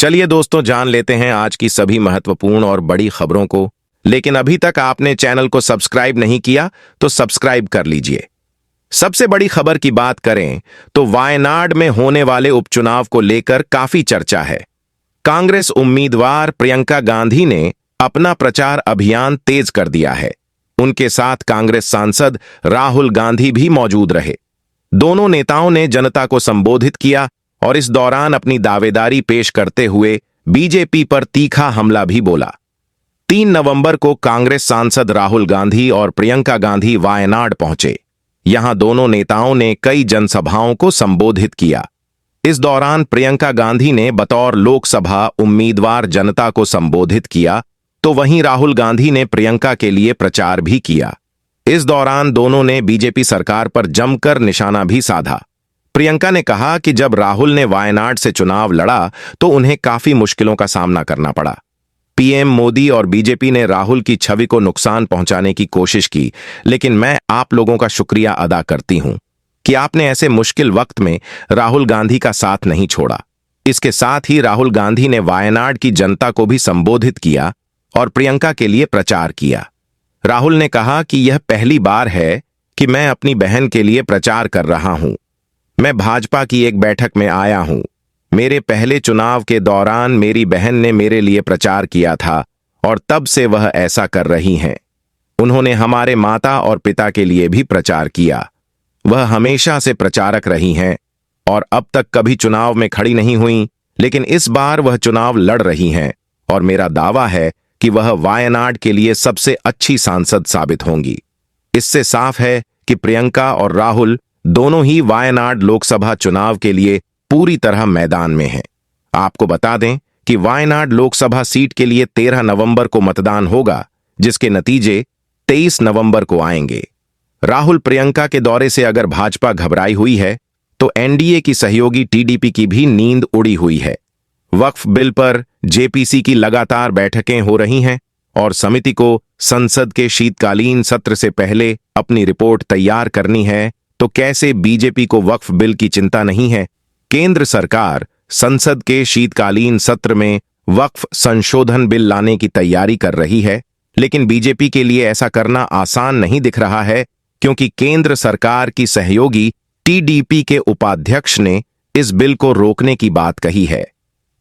चलिए दोस्तों, जान लेते हैं आज की सभी महत्वपूर्ण और बड़ी खबरों को। लेकिन अभी तक आपने चैनल को सब्सक्राइब नहीं किया तो सब्सक्राइब कर लीजिए। सबसे बड़ी खबर की बात करें तो वायनाड में होने वाले उपचुनाव को लेकर काफी चर्चा है। कांग्रेस उम्मीदवार प्रियंका गांधी ने अपना प्रचार अभियान तेज कर दिया है। उनके साथ कांग्रेस सांसद राहुल गांधी भी मौजूद रहे। दोनों नेताओं ने जनता को संबोधित किया और इस दौरान अपनी दावेदारी पेश करते हुए बीजेपी पर तीखा हमला भी बोला। 3 नवंबर को कांग्रेस सांसद राहुल गांधी और प्रियंका गांधी वायनाड पहुंचे। यहां दोनों नेताओं ने कई जनसभाओं को संबोधित किया। इस दौरान प्रियंका गांधी ने बतौर लोकसभा उम्मीदवार जनता को संबोधित किया, तो वहीं राहुल गांधी ने प्रियंका के लिए प्रचार भी किया। इस दौरान दोनों ने बीजेपी सरकार पर जमकर निशाना भी साधा। प्रियंका ने कहा कि जब राहुल ने वायनाड से चुनाव लड़ा तो उन्हें काफी मुश्किलों का सामना करना पड़ा। पीएम मोदी और बीजेपी ने राहुल की छवि को नुकसान पहुंचाने की कोशिश की, लेकिन मैं आप लोगों का शुक्रिया अदा करती हूं कि आपने ऐसे मुश्किल वक्त में राहुल गांधी का साथ नहीं छोड़ा। इसके साथ ही राहुल गांधी ने वायनाड की जनता को भी संबोधित किया और प्रियंका के लिए प्रचार किया। राहुल ने कहा कि यह पहली बार है कि मैं अपनी बहन के लिए प्रचार कर रहा हूं। मैं भाजपा की एक बैठक में आया हूं। मेरे पहले चुनाव के दौरान मेरी बहन ने मेरे लिए प्रचार किया था और तब से वह ऐसा कर रही हैं। उन्होंने हमारे माता और पिता के लिए भी प्रचार किया। वह हमेशा से प्रचारक रही हैं और अब तक कभी चुनाव में खड़ी नहीं हुई, लेकिन इस बार वह चुनाव लड़ रही हैं और मेरा दावा है कि वह वायनाड के लिए सबसे अच्छी सांसद साबित होंगी। इससे साफ है कि प्रियंका और राहुल दोनों ही वायनाड लोकसभा चुनाव के लिए पूरी तरह मैदान में हैं। आपको बता दें कि वायनाड लोकसभा सीट के लिए 13 नवंबर को मतदान होगा, जिसके नतीजे 23 नवंबर को आएंगे। राहुल प्रियंका के दौरे से अगर भाजपा घबराई हुई है तो एनडीए की सहयोगी टीडीपी की भी नींद उड़ी हुई है। वक्फ बिल पर जेपीसी की लगातार बैठकें हो रही हैं और समिति को संसद के शीतकालीन सत्र से पहले अपनी रिपोर्ट तैयार करनी है। तो कैसे बीजेपी को वक्फ बिल की चिंता नहीं है? केंद्र सरकार संसद के शीतकालीन सत्र में वक्फ संशोधन बिल लाने की तैयारी कर रही है, लेकिन बीजेपी के लिए ऐसा करना आसान नहीं दिख रहा है, क्योंकि केंद्र सरकार की सहयोगी टीडीपी के उपाध्यक्ष ने इस बिल को रोकने की बात कही है।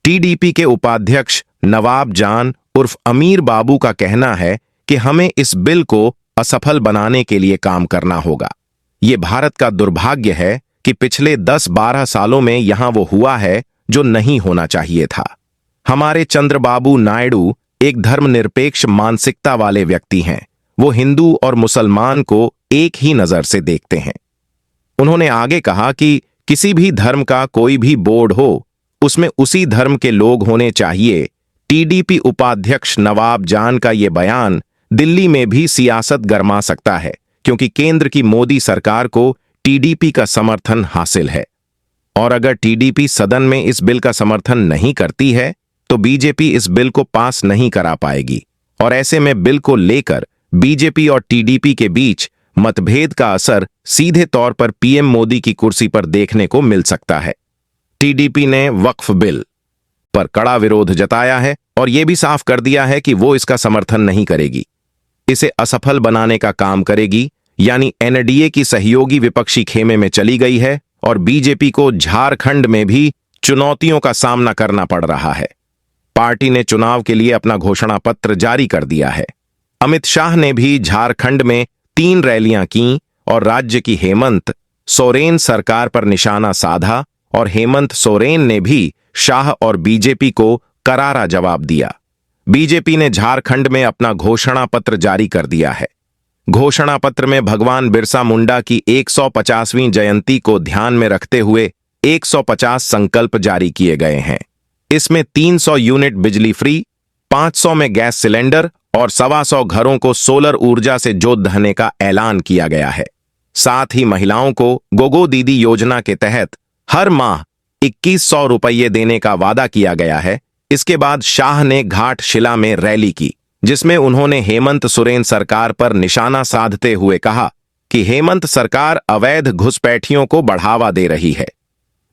टीडीपी के उपाध्यक्ष नवाब जान उर्फ अमीर बाबू का कहना है कि हमें इस बिल को असफल बनाने के लिए काम करना होगा। ये भारत का दुर्भाग्य है कि पिछले 10-12 सालों में यहां वो हुआ है जो नहीं होना चाहिए था। हमारे चंद्रबाबू नायडू एक धर्मनिरपेक्ष मानसिकता वाले व्यक्ति हैं। वो हिंदू और मुसलमान को एक ही नजर से देखते हैं। उन्होंने आगे कहा कि किसी भी धर्म का कोई भी बोर्ड हो, उसमें उसी धर्म के लोग होने चाहिए। टीडीपी उपाध्यक्ष नवाब जान का ये बयान दिल्ली में भी सियासत गरमा सकता है, क्योंकि केंद्र की मोदी सरकार को टीडीपी का समर्थन हासिल है। और अगर टीडीपी सदन में इस बिल का समर्थन नहीं करती है तो बीजेपी इस बिल को पास नहीं करा पाएगी और ऐसे में बिल को लेकर बीजेपी और टीडीपी के बीच मतभेद का असर सीधे तौर पर पीएम मोदी की कुर्सी पर देखने को मिल सकता है। टीडीपी ने वक्फ बिल पर कड़ा विरोध जताया है और यह भी साफ कर दिया है कि वो इसका समर्थन नहीं करेगी, इसे असफल बनाने का काम करेगी। यानी एनडीए की सहयोगी विपक्षी खेमे में चली गई है और बीजेपी को झारखंड में भी चुनौतियों का सामना करना पड़ रहा है। पार्टी ने चुनाव के लिए अपना घोषणा पत्र जारी कर दिया है। अमित शाह ने भी झारखंड में 3 रैलियां की और राज्य की हेमंत सोरेन सरकार पर निशाना साधा और हेमंत सोरेन ने भी शाह और बीजेपी को करारा जवाब दिया। बीजेपी ने झारखंड में अपना घोषणा पत्र जारी कर दिया है। घोषणा पत्र में भगवान बिरसा मुंडा की 150वीं जयंती को ध्यान में रखते हुए 150 संकल्प जारी किए गए हैं। इसमें 300 यूनिट बिजली फ्री, 500 में गैस सिलेंडर और 125 घरों को सोलर ऊर्जा से जोत देने का ऐलान किया गया है। साथ ही महिलाओं को गोगो दीदी योजना के तहत हर माह 2100 रुपये देने का वादा किया गया है। इसके बाद शाह ने घाटशिला में रैली की, जिसमें उन्होंने हेमंत सोरेन सरकार पर निशाना साधते हुए कहा कि हेमंत सरकार अवैध घुसपैठियों को बढ़ावा दे रही है।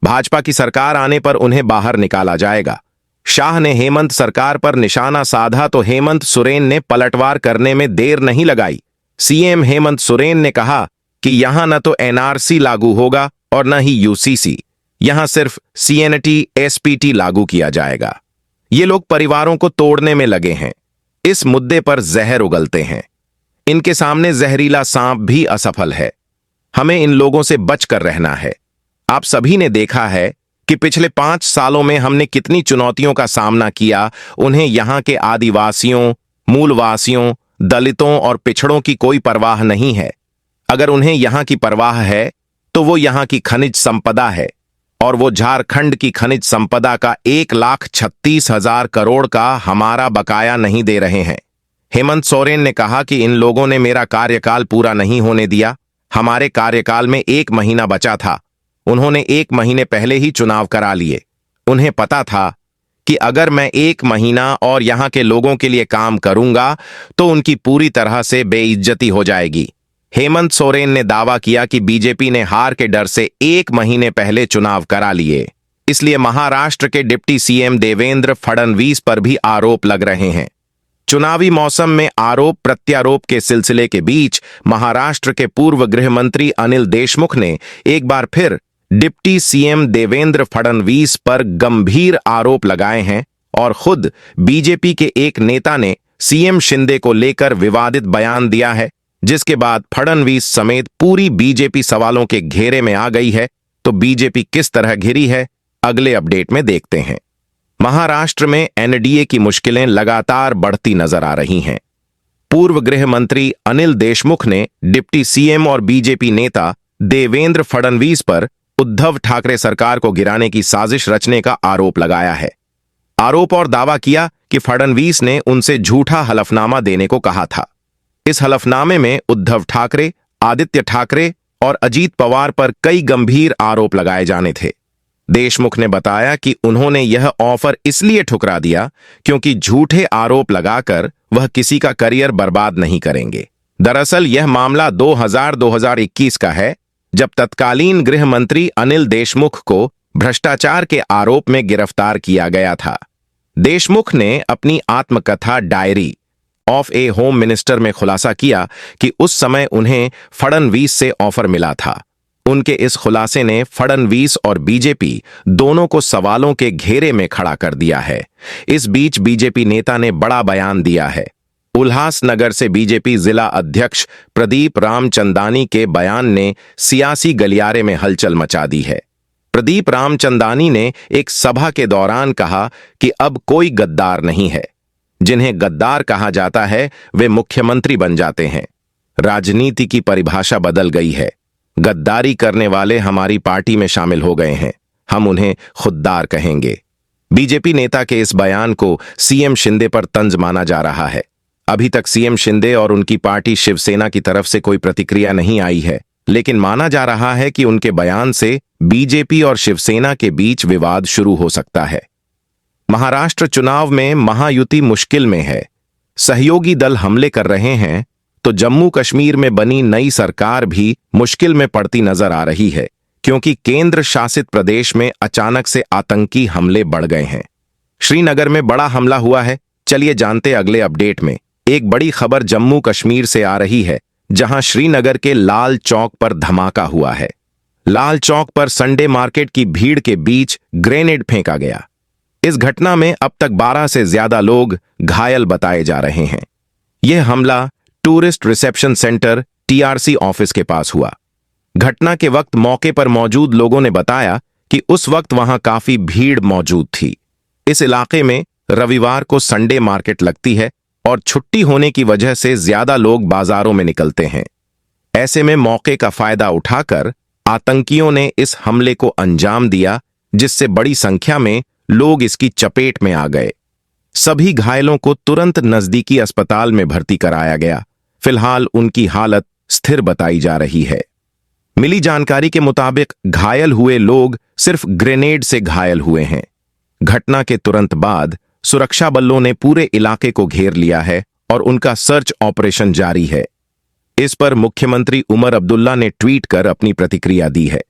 भाजपा की सरकार आने पर उन्हें बाहर निकाला जाएगा। शाह ने हेमंत सरकार पर निशाना साधा तो हेमंत सोरेन ने पलटवार करने में देर नहीं लगाई। सीएम हेमंत सोरेन ने कहा कि यहां न तो एनआरसी लागू होगा और न ही यूसीसी, यहां सिर्फ सीएनटी एसपीटी लागू किया जाएगा। ये लोग परिवारों को तोड़ने में लगे हैं, इस मुद्दे पर जहर उगलते हैं। इनके सामने जहरीला सांप भी असफल है। हमें इन लोगों से बचकर रहना है। आप सभी ने देखा है कि पिछले 5 सालों में हमने कितनी चुनौतियों का सामना किया। उन्हें यहां के आदिवासियों, मूलवासियों, दलितों और पिछड़ों की कोई परवाह नहीं है। अगर उन्हें यहां की परवाह है तो वो यहां की खनिज संपदा है, और वो झारखंड की खनिज संपदा का 1,36,000 करोड़ का हमारा बकाया नहीं दे रहे हैं। हेमंत सोरेन ने कहा कि इन लोगों ने मेरा कार्यकाल पूरा नहीं होने दिया। हमारे कार्यकाल में 1 महीना बचा था। उन्होंने 1 महीने पहले ही चुनाव करा लिए। उन्हें पता था कि अगर मैं 1 महीना और यहां के लोगों के लिए काम करूंगा तो उनकी पूरी तरह से बेइज्जती हो जाएगी। हेमंत सोरेन ने दावा किया कि बीजेपी ने हार के डर से 1 महीने पहले चुनाव करा लिए, इसलिए महाराष्ट्र के डिप्टी सीएम देवेंद्र फडणवीस पर भी आरोप लग रहे हैं। चुनावी मौसम में आरोप प्रत्यारोप के सिलसिले के बीच महाराष्ट्र के पूर्व गृह मंत्री अनिल देशमुख ने एक बार फिर डिप्टी सीएम देवेंद्र फडणवीस पर गंभीर आरोप लगाए हैं और खुद बीजेपी के एक नेता ने सीएम शिंदे को लेकर विवादित बयान दिया है, जिसके बाद फडणवीस समेत पूरी बीजेपी सवालों के घेरे में आ गई है। तो बीजेपी किस तरह घिरी है, अगले अपडेट में देखते हैं। महाराष्ट्र में एनडीए की मुश्किलें लगातार बढ़ती नजर आ रही हैं। पूर्व गृह मंत्री अनिल देशमुख ने डिप्टी सीएम और बीजेपी नेता देवेंद्र फडणवीस पर उद्धव ठाकरे सरकार को गिराने की साजिश रचने का आरोप लगाया है। आरोप और दावा किया कि फडणवीस ने उनसे झूठा हलफनामा देने को कहा था। इस हलफनामे में उद्धव ठाकरे, आदित्य ठाकरे और अजीत पवार पर कई गंभीर आरोप लगाए जाने थे। देशमुख ने बताया कि उन्होंने यह ऑफर इसलिए ठुकरा दिया क्योंकि झूठे आरोप लगाकर वह किसी का करियर बर्बाद नहीं करेंगे। दरअसल यह मामला 2021 का है, जब तत्कालीन गृह मंत्री अनिल देशमुख को भ्रष्टाचार के आरोप में गिरफ्तार किया गया था। देशमुख ने अपनी आत्मकथा diary of A home minister में खुलासा किया कि उस समय उन्हें फडणवीस से ऑफर मिला था। उनके इस खुलासे ने फडणवीस और बीजेपी दोनों को सवालों के घेरे में खड़ा कर दिया है। इस बीच बीजेपी नेता ने बड़ा बयान दिया है। उल्हासनगर से बीजेपी जिला अध्यक्ष प्रदीप रामचंदानी के बयान ने सियासी गलियारे में हलचल मचा दी है। प्रदीप रामचंदानी ने एक सभा के दौरान कहा कि अब कोई गद्दार नहीं है। जिन्हें गद्दार कहा जाता है वे मुख्यमंत्री बन जाते हैं। राजनीति की परिभाषा बदल गई है। गद्दारी करने वाले हमारी पार्टी में शामिल हो गए हैं। हम उन्हें खुद्दार कहेंगे। बीजेपी नेता के इस बयान को सीएम शिंदे पर तंज माना जा रहा है। अभी तक सीएम शिंदे और उनकी पार्टी शिवसेना की तरफ से कोई प्रतिक्रिया नहीं आई है, लेकिन माना जा रहा है कि उनके बयान से बीजेपी और शिवसेना के बीच विवाद शुरू हो सकता है। महाराष्ट्र चुनाव में महायुति मुश्किल में है। सहयोगी दल हमले कर रहे हैं तो जम्मू कश्मीर में बनी नई सरकार भी मुश्किल में पड़ती नजर आ रही है, क्योंकि केंद्र शासित प्रदेश में अचानक से आतंकी हमले बढ़ गए हैं। श्रीनगर में बड़ा हमला हुआ है। चलिए जानते अगले अपडेट में। एक बड़ी खबर जम्मू कश्मीर से आ रही है, जहां श्रीनगर के लाल चौक पर धमाका हुआ है। लाल चौक पर संडे मार्केट की भीड़ के बीच ग्रेनेड फेंका गया। इस घटना में अब तक 12 से ज्यादा लोग घायल बताए जा रहे हैं। यह हमला tourist reception centre TRC office के पास हुआ। घटना के वक्त मौके पर मौजूद लोगों ने बताया कि उस वक्त वहां काफी भीड़ मौजूद थी। इस इलाके में रविवार को संडे मार्केट लगती है और छुट्टी होने की वजह से ज्यादा लोग बाजारों में निकलते हैं। ऐसे में मौके का फायदा उठाकर आतंकियों ने इस हमले को अंजाम दिया, जिससे बड़ी संख्या में लोग इसकी चपेट में आ गए। सभी घायलों को तुरंत नजदीकी अस्पताल में भर्ती कराया गया। फिलहाल उनकी हालत स्थिर बताई जा रही है। मिली जानकारी के मुताबिक घायल हुए लोग सिर्फ ग्रेनेड से घायल हुए हैं। घटना के तुरंत बाद सुरक्षा बलों ने पूरे इलाके को घेर लिया है और उनका सर्च ऑपरेशन जारी है। इस पर मुख्यमंत्री उमर अब्दुल्ला ने ट्वीट कर अपनी प्रतिक्रिया दी है।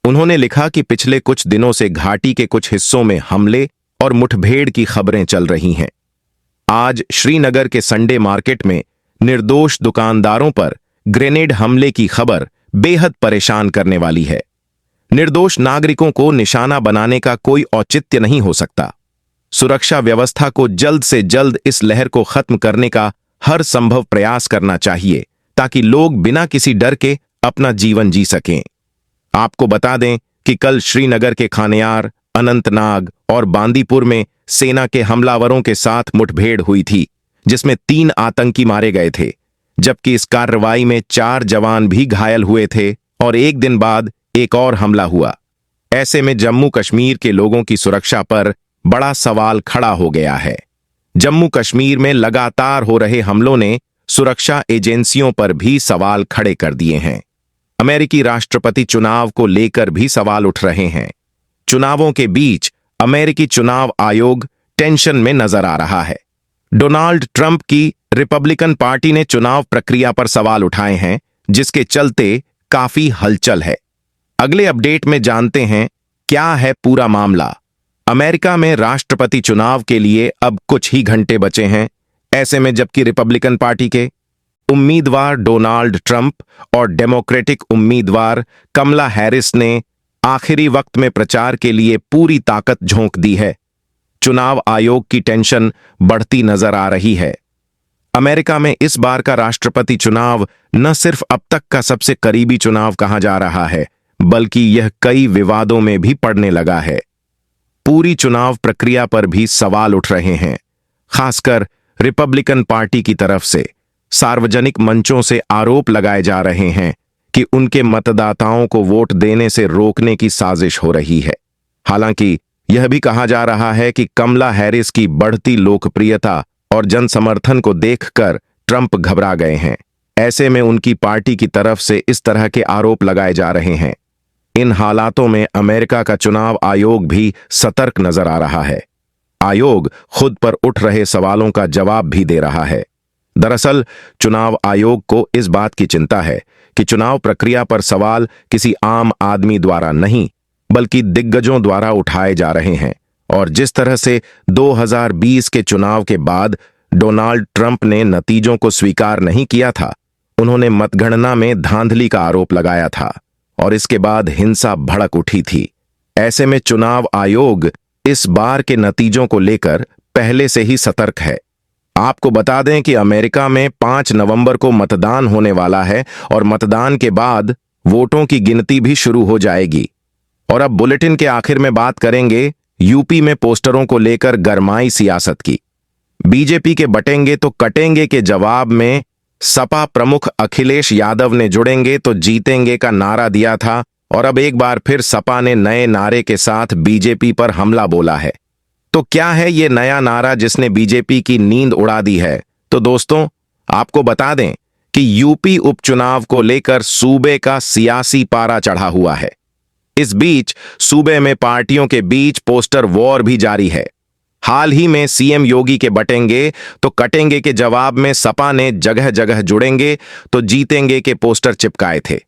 उन्होंने लिखा कि पिछले कुछ दिनों से घाटी के कुछ हिस्सों में हमले और मुठभेड़ की खबरें चल रही हैं। आज श्रीनगर के संडे मार्केट में निर्दोष दुकानदारों पर ग्रेनेड हमले की खबर बेहद परेशान करने वाली है। निर्दोष नागरिकों को निशाना बनाने का कोई औचित्य नहीं हो सकता। सुरक्षा व्यवस्था को जल्द से जल्द इस लहर को खत्म करने का हर संभव प्रयास करना चाहिए ताकि लोग बिना किसी डर के अपना जीवन जी सकें। आपको बता दें कि कल श्रीनगर के खानेयार, अनंतनाग और बांदीपुर में सेना के हमलावरों के साथ मुठभेड़ हुई थी, जिसमें 3 आतंकी मारे गए थे, जबकि इस कार्रवाई में 4 जवान भी घायल हुए थे और एक दिन बाद एक और हमला हुआ। ऐसे में जम्मू कश्मीर के लोगों की सुरक्षा पर बड़ा सवाल खड़ा हो गया है। जम्मू कश्मीर में लगातार हो रहे हमलों ने सुरक्षा एजेंसियों पर भी सवाल खड़े कर दिए हैं। अमेरिकी राष्ट्रपति चुनाव को लेकर भी सवाल उठ रहे हैं। चुनावों के बीच अमेरिकी चुनाव आयोग टेंशन में नजर आ रहा है। डोनाल्ड ट्रंप की रिपब्लिकन पार्टी ने चुनाव प्रक्रिया पर सवाल उठाए हैं, जिसके चलते काफी हलचल है। अगले अपडेट में जानते हैं क्या है पूरा मामला। अमेरिका में राष्ट्रपति चुनाव के लिए अब कुछ ही घंटे बचे हैं। ऐसे में जबकि रिपब्लिकन पार्टी के उम्मीदवार डोनाल्ड ट्रंप और डेमोक्रेटिक उम्मीदवार कमला हैरिस ने आखिरी वक्त में प्रचार के लिए पूरी ताकत झोंक दी है, चुनाव आयोग की टेंशन बढ़ती नजर आ रही है। अमेरिका में इस बार का राष्ट्रपति चुनाव न सिर्फ अब तक का सबसे करीबी चुनाव कहा जा रहा है, बल्कि यह कई विवादों में भी पड़ने लगा है। पूरी चुनाव प्रक्रिया पर भी सवाल उठ रहे हैं। खासकर रिपब्लिकन पार्टी की तरफ से सार्वजनिक मंचों से आरोप लगाए जा रहे हैं कि उनके मतदाताओं को वोट देने से रोकने की साजिश हो रही है। हालांकि यह भी कहा जा रहा है कि कमला हैरिस की बढ़ती लोकप्रियता और जनसमर्थन को देखकर ट्रंप घबरा गए हैं। ऐसे में उनकी पार्टी की तरफ से इस तरह के आरोप लगाए जा रहे हैं। इन हालातों में अमेरिका का चुनाव आयोग भी सतर्क नजर आ रहा है। आयोग खुद पर उठ रहे सवालों का जवाब भी दे रहा है। दरअसल चुनाव आयोग को इस बात की चिंता है कि चुनाव प्रक्रिया पर सवाल किसी आम आदमी द्वारा नहीं, बल्कि दिग्गजों द्वारा उठाए जा रहे हैं। और जिस तरह से 2020 के चुनाव के बाद डोनाल्ड ट्रंप ने नतीजों को स्वीकार नहीं किया था, उन्होंने मतगणना में धांधली का आरोप लगाया था और इसके बाद हिंसा भड़क उठी थी। ऐसे में चुनाव आयोग इस बार के नतीजों को लेकर पहले से ही सतर्क है। आपको बता दें कि अमेरिका में 5 नवंबर को मतदान होने वाला है और मतदान के बाद वोटों की गिनती भी शुरू हो जाएगी। और अब बुलेटिन के आखिर में बात करेंगे यूपी में पोस्टरों को लेकर गरमाई सियासत की। बीजेपी के बटेंगे तो कटेंगे के जवाब में सपा प्रमुख अखिलेश यादव ने जुड़ेंगे तो जीतेंगे का नारा दिया था और अब एक बार फिर सपा ने नए नारे के साथ बीजेपी पर हमला बोला है। तो क्या है ये नया नारा जिसने बीजेपी की नींद उड़ा दी है? तो दोस्तों, आपको बता दें कि यूपी उपचुनाव को लेकर सूबे का सियासी पारा चढ़ा हुआ है। इस बीच सूबे में पार्टियों के बीच पोस्टर वॉर भी जारी है। हाल ही में सीएम योगी के बटेंगे तो कटेंगे के जवाब में सपा ने जगह जगह जुड़ेंगे तो जीतेंगे के पोस्टर चिपकाए थे।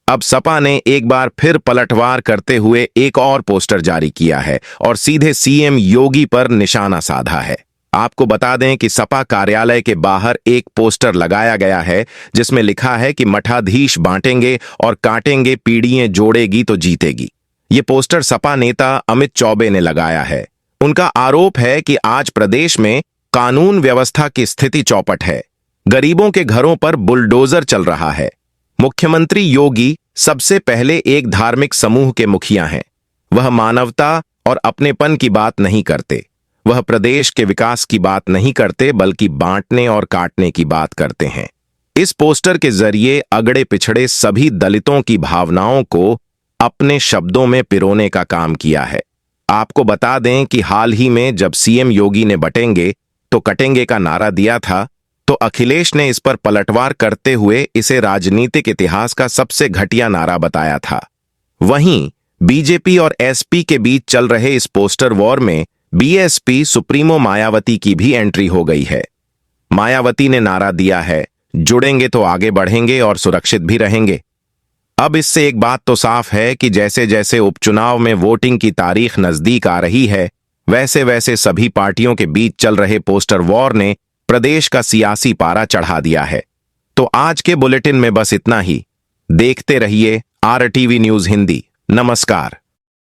अब सपा ने एक बार फिर पलटवार करते हुए एक और पोस्टर जारी किया है और सीधे सीएम योगी पर निशाना साधा है। आपको बता दें कि सपा कार्यालय के बाहर एक पोस्टर लगाया गया है जिसमें लिखा है कि मठाधीश बांटेंगे और काटेंगे पीढ़ियां जोड़ेगी तो जीतेगी। ये पोस्टर सपा नेता अमित चौबे ने लगाया है। उनका आरोप है कि आज प्रदेश में कानून व्यवस्था की स्थिति चौपट है। गरीबों के घरों पर बुलडोजर चल रहा है। मुख्यमंत्री योगी सबसे पहले एक धार्मिक समूह के मुखिया हैं। वह मानवता और अपनेपन की बात नहीं करते। वह प्रदेश के विकास की बात नहीं करते, बल्कि बांटने और काटने की बात करते हैं। इस पोस्टर के जरिए अगड़े पिछड़े सभी दलितों की भावनाओं को अपने शब्दों में पिरोने का काम किया है। आपको बता दें कि हाल ही में जब सीएम योगी ने बटेंगे तो कटेंगे का नारा दिया था, तो अखिलेश ने इस पर पलटवार करते हुए इसे राजनीतिक इतिहास का सबसे घटिया नारा बताया था। वहीं बीजेपी और एसपी के बीच चल रहे इस पोस्टर वॉर में बीएसपी सुप्रीमो मायावती की भी एंट्री हो गई है। मायावती ने नारा दिया है, जुड़ेंगे तो आगे बढ़ेंगे और सुरक्षित भी रहेंगे। अब इससे एक बात तो साफ है कि जैसे जैसे उपचुनाव में वोटिंग की तारीख नजदीक आ रही है, वैसे वैसे सभी पार्टियों के बीच चल रहे पोस्टर वॉर ने प्रदेश का सियासी पारा चढ़ा दिया है। तो आज के बुलेटिन में बस इतना ही। देखते रहिए RTV न्यूज हिंदी। नमस्कार।